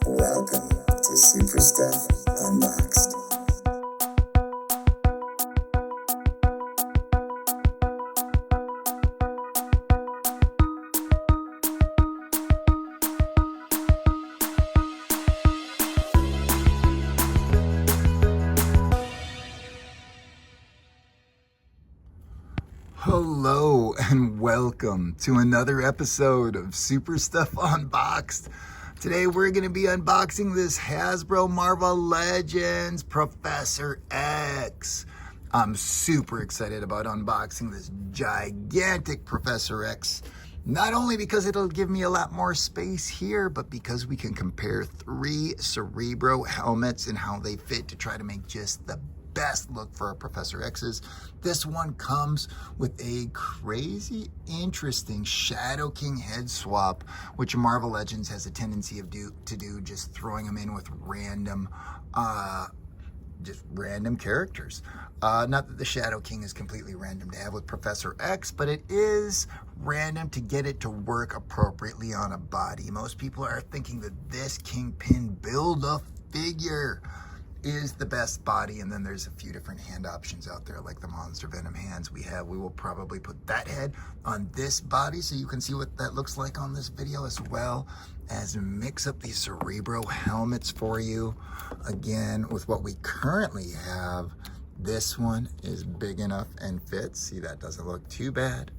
Welcome to Super Stuff Unboxed. Hello and welcome to another episode of Super Stuff Unboxed. Today we're going to be unboxing this Hasbro Marvel Legends Professor X. I'm super excited about unboxing this gigantic Professor X. Not only because it'll give me a lot more space here, but because we can compare 3 Cerebro helmets and how they fit to try to make just the best look for our Professor X's. This one comes with a crazy, interesting Shadow King head swap, which Marvel Legends has a tendency to do, just throwing them in with random characters. Not that the Shadow King is completely random to have with Professor X, but it is random to get it to work appropriately on a body. Most people are thinking that this Kingpin Build-A-Figure is the best body, and then there's a few different hand options out there, like the Monster Venom hands we have. We will probably put that head on this body so you can see what that looks like on this video, as well as mix up these Cerebro helmets for you. Again, with what we currently have, this one is big enough and fits. See, that doesn't look too bad.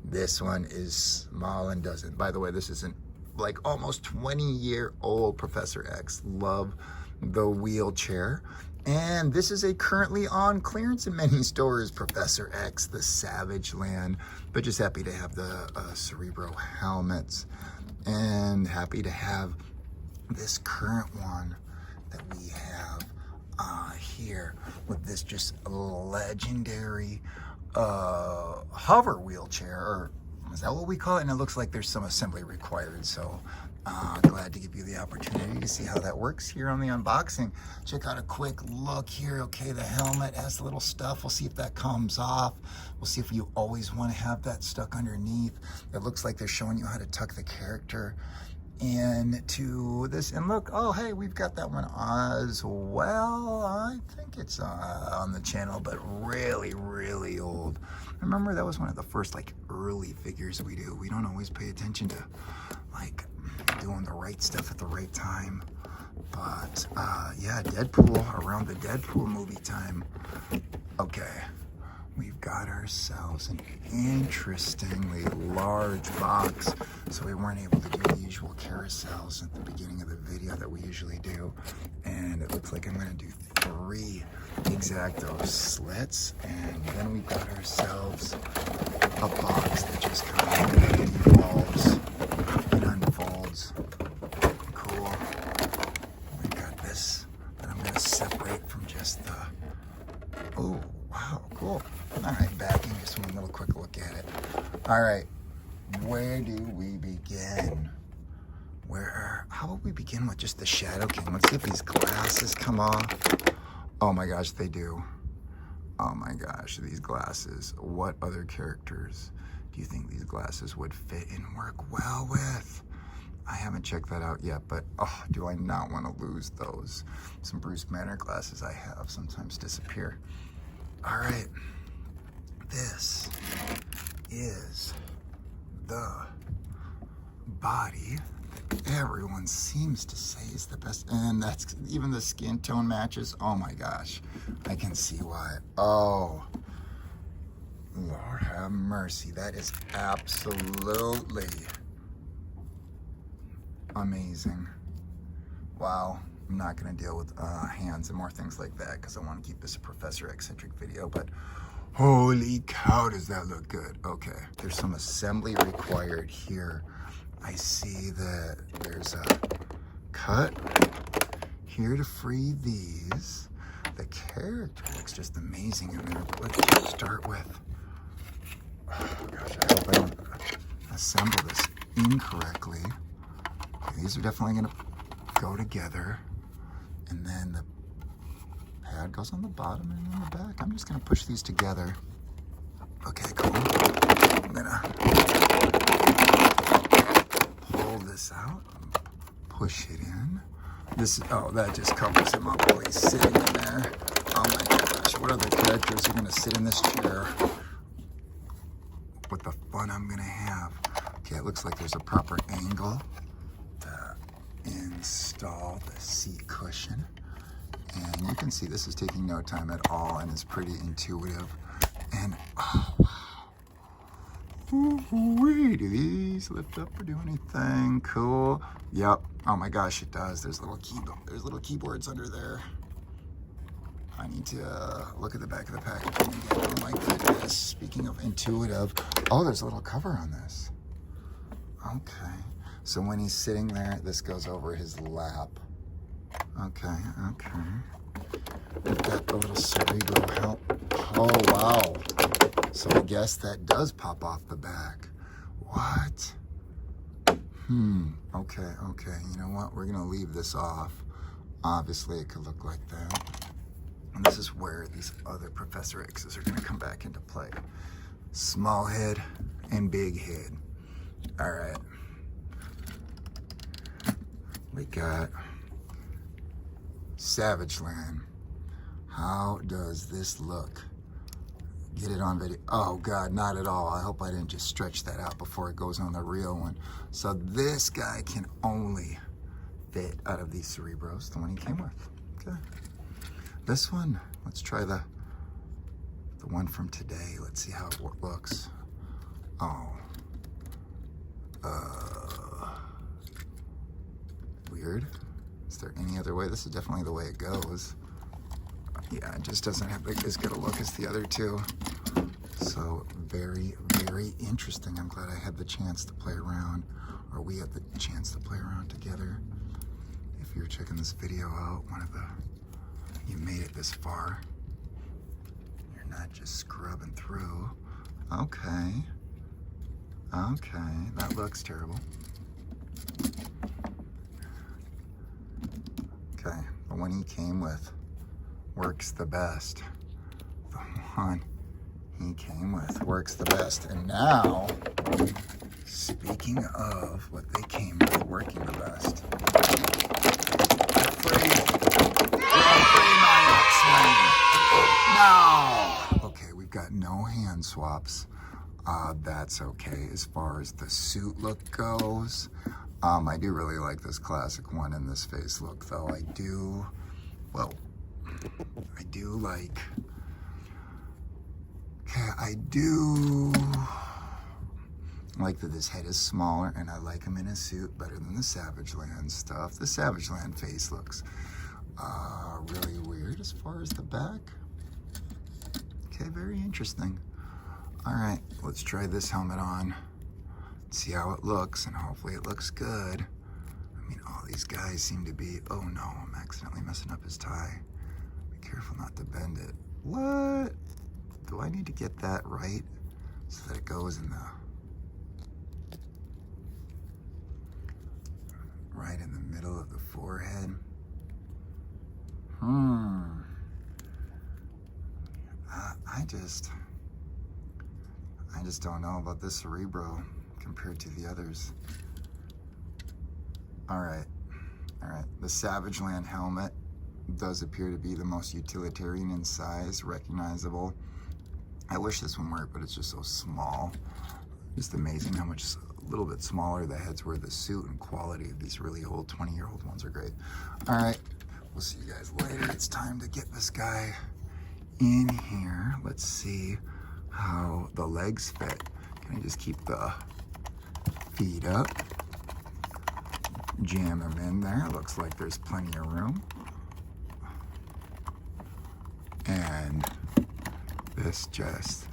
This one is small and doesn't. By the way, this isn't like almost 20-year-old Professor X. Love the wheelchair. And this is a currently on clearance in many stores Professor X, the Savage Land, but just happy to have the Cerebro helmets, and happy to have this current one that we have here with this just legendary hover wheelchair, or is that what we call it? And it looks like there's some assembly required, so glad to give you the opportunity to see how that works here on the unboxing. Check out a quick look here. Okay, the helmet has a little stuff. We'll see if that comes off. We'll see if you always want to have that stuck underneath. It looks like they're showing you how to tuck the character into this. And look, oh hey, we've got that one as well. I think it's on the channel, but really old. Remember, that was one of the first like early figures we do. We don't always pay attention to like doing the right stuff at the right time. But yeah, Deadpool, around the Deadpool movie time. Okay, we've got ourselves an interestingly large box, so we weren't able to do the usual carousels at the beginning of the video that we usually do. And it looks like I'm gonna do 3 X-Acto slits, and then we've got ourselves a box that just kind of evolves and unfolds. Cool. We got this that I'm gonna separate from just the, oh wow, cool. All right, backing, just one little quick look at it. All right, where do we begin? How about we begin with just the Shadow King? Let's see if these glasses come off. Oh my gosh, they do. Oh my gosh, these glasses. What other characters do you think these glasses would fit and work well with? I haven't checked that out yet, but oh, do I not want to lose those. Some Bruce Banner glasses I have sometimes disappear. All right, this is the body that everyone seems to say is the best, and that's even the skin tone matches. Oh my gosh, I can see why. Oh, Lord have mercy, that is absolutely amazing. Wow, I'm not going to deal with hands and more things like that because I want to keep this a Professor X-centric video, but holy cow, does that look good. Okay, there's some assembly required here. I see that there's a cut here to free these. The character looks just amazing in there, but let's start with, oh gosh, I hope I don't assemble this incorrectly. Okay, these are definitely gonna go together. And then the pad goes on the bottom and on the back. I'm just gonna push these together. Okay, cool. I'm gonna pull this out, push it in, Oh, that just covers him up while he's sitting in there. Oh my gosh, what other characters are gonna sit in this chair? What the fun I'm gonna have. Okay, it looks like there's a proper angle to install the seat cushion. And you can see this is taking no time at all and is pretty intuitive. And oh wow. Ooh-wee, do these lift up or do anything? Cool. Yep. Oh my gosh, it does. There's little keyboards under there. I need to look at the back of the packaging again. Oh my goodness. Speaking of intuitive, oh, there's a little cover on this. Okay. So when he's sitting there, this goes over his lap. Okay. We've got the little Cerebro help. Oh wow. So I guess that does pop off the back. What? Okay. You know what? We're gonna leave this off. Obviously, it could look like that. And this is where these other Professor X's are gonna come back into play. Small head and big head. All right. We got Savage Land. How does this look? Get it on video. Oh God, not at all. I hope I didn't just stretch that out before it goes on the real one. So this guy can only fit out of these Cerebros, the one he came with. Okay. This one, let's try the one from today. Let's see how it looks. Oh. Weird. Is there any other way? This is definitely the way it goes. Yeah, it just doesn't have as good a look as the other two. So very, very interesting. I'm glad I had the chance to play around, or we had the chance to play around together. If you're checking this video out, you made it this far. You're not just scrubbing through. Okay, that looks terrible. Okay, the one he came with works the best. The one he came with works the best. And now, speaking of what they came with working the best, no. Okay, we've got no hand swaps. That's okay. As far as the suit look goes, I do really like this classic one in this face look, though. I do like, okay, I do like that this head is smaller, and I like him in a suit better than the Savage Land stuff. The Savage Land face looks really weird as far as the back. Okay, very interesting. All right, let's try this helmet on, see how it looks, and hopefully it looks good. I mean, all these guys seem to be, oh no, I'm accidentally messing up his tie. Be careful not to bend it. What? Do I need to get that right so that it goes in right in the middle of the forehead? I just don't know about this Cerebro compared to the others. All right. The Savage Land helmet does appear to be the most utilitarian in size, recognizable. I wish this one worked, but it's just so small. Just amazing how much a little bit smaller the heads were. The suit and quality of these really old 20-year-old ones are great. All right, we'll see you guys later. It's time to get this guy in here. Let's see how the legs fit. Can I just keep the feet up? Jam them in there. Looks like there's plenty of room. And this just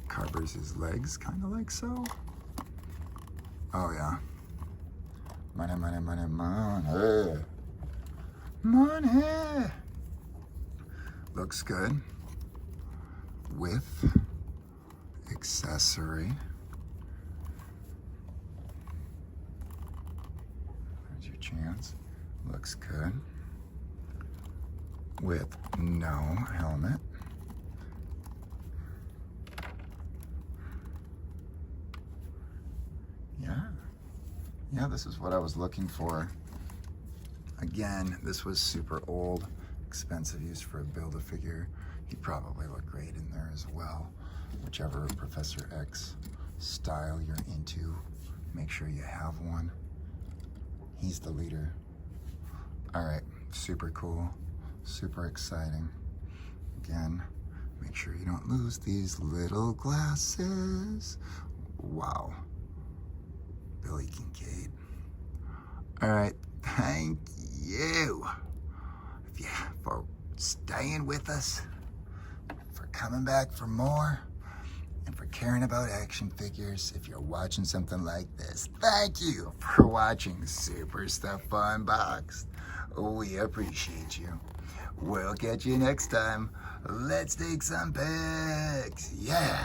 covers his legs, kind of like so. Oh yeah. Money. Looks good. With accessory. There's your chance. Looks good. With no helmet. Yeah, this is what I was looking for. Again, this was super old, expensive use for a Build-A-Figure. He'd probably look great in there as well. Whichever Professor X style you're into, make sure you have one. He's the leader. All right, super cool, super exciting. Again, make sure you don't lose these little glasses. Wow. Billy Kincaid. All right, thank you for staying with us, for coming back for more, and for caring about action figures. If you're watching something like this, thank you for watching Super Stuff Unboxed. We appreciate you. We'll catch you next time. Let's take some pics. Yeah.